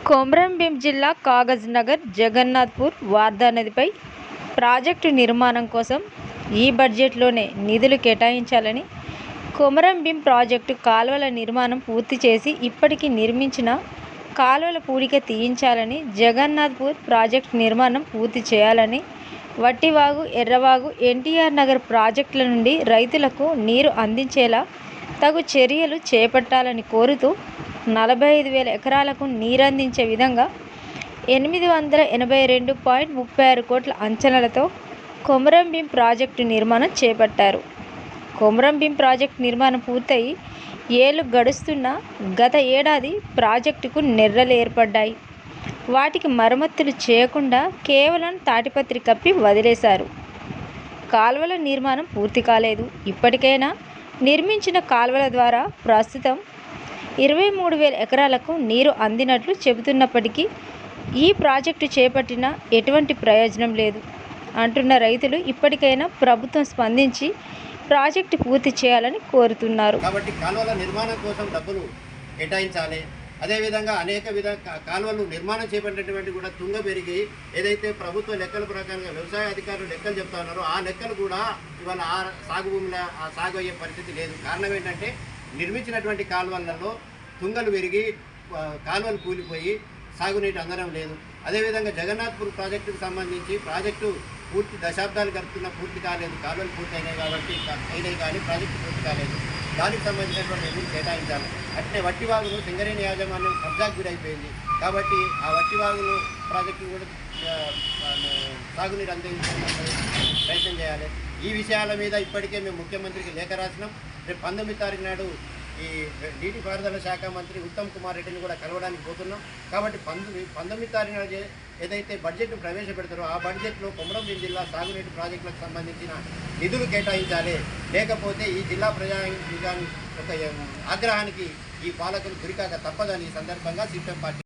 కొమరంభీం జిల్లా కాగజ్నగర్ జగన్నాథ్పూర్ వార్దా నదిపై ప్రాజెక్టు నిర్మాణం కోసం ఈ బడ్జెట్లోనే నిధులు కేటాయించాలని, కొమరంభీం ప్రాజెక్టు కాలువల నిర్మాణం పూర్తి చేసి ఇప్పటికి నిర్మించిన కాలువల పూడిక తీయించాలని, జగన్నాథ్పూర్ ప్రాజెక్టు నిర్మాణం పూర్తి చేయాలని, వట్టివాగు, ఎర్రవాగు, ఎన్టీఆర్ నగర్ ప్రాజెక్టుల నుండి రైతులకు నీరు అందించేలా తగు చర్యలు చేపట్టాలని కోరుతూ 45,000 ఎకరాలకు నీరందించే విధంగా 882.36 కోట్ల అంచనాలతో కొమరంభీం ప్రాజెక్టు నిర్మాణం చేపట్టారు. కొమరంభీం ప్రాజెక్టు నిర్మాణం పూర్తయి ఏళ్లు గడుస్తున్నా గత ఏడాది ప్రాజెక్టుకు నెర్రలు ఏర్పడ్డాయి. వాటికి మరమ్మతులు చేయకుండా కేవలం తాటిపత్రి కప్పి వదిలేశారు. కాలువల నిర్మాణం పూర్తి కాలేదు. ఇప్పటికైనా నిర్మించిన కాలువల ద్వారా ప్రస్తుతం 23,000 ఎకరాలకు నీరు అందినట్లు చెబుతున్నప్పటికీ ఈ ప్రాజెక్టు చేపట్టినా ఎటువంటి ప్రయోజనం లేదు అంటున్న రైతులు ఇప్పటికైనా ప్రభుత్వం స్పందించి ప్రాజెక్టు పూర్తి చేయాలని కోరుతున్నారు. కాబట్టి కాలువల నిర్మాణం కోసం డబ్బులు కేటాయించాలి. అదేవిధంగా అనేక కాలువలు నిర్మాణం చేపట్టినటువంటి కూడా తుంగ పెరిగి ఏదైతే ప్రభుత్వ లెక్కల ప్రకారంగా వ్యవసాయ అధికారులు లెక్కలు చెప్తా ఉన్నారో ఆ లెక్కలు కూడా ఇవాళ ఆ సాగు భూముల సాగు అయ్యే పరిస్థితి లేదు. కారణం ఏంటంటే నిర్మించినటువంటి కాలువలలో తుంగలు పెరిగి కాలువలు కూలిపోయి సాగునీటి అందడం లేదు. అదేవిధంగా జగన్నాథ్పూర్ ప్రాజెక్టుకు సంబంధించి ప్రాజెక్టు పూర్తి దశాబ్దాలు గడుపుతున్నా పూర్తి కాలేదు. కాలువలు పూర్తి అయినాయి కాబట్టి అయినాయి కానీ ప్రాజెక్టు పూర్తి కాలేదు. దానికి సంబంధించినటువంటి నిధులు కేటాయించాలి. అట్లే వట్టివాగును సింగరేణి యాజమాన్యం కబ్జాకు గురైపోయింది కాబట్టి ఆ వట్టివాగును ప్రాజెక్టు కూడా సాగునీరు అందించడానికి ప్రయత్నం చేయాలి. ఈ విషయాల మీద ఇప్పటికే మేము ముఖ్యమంత్రికి లేఖ రాసినాం. రేపు 19 తారీఖు నాడు ఈ నీటిపారుదల శాఖ మంత్రి ఉత్తమ్ కుమార్ రెడ్డిని కూడా కలవడానికి పోతున్నాం. కాబట్టి 19 తారీఖు నాడు ఏదైతే బడ్జెట్ను ప్రవేశపెడతారో ఆ బడ్జెట్లో కొమరంభీం జిల్లా సాగునీటి ప్రాజెక్టులకు సంబంధించిన నిధులు కేటాయించాలి. లేకపోతే ఈ జిల్లా ప్రజానికాన్ని ఒక ఆగ్రహానికి ఈ పాలకులు గురికాక తప్పదని ఈ సందర్భంగా సిపిఎం పార్టీ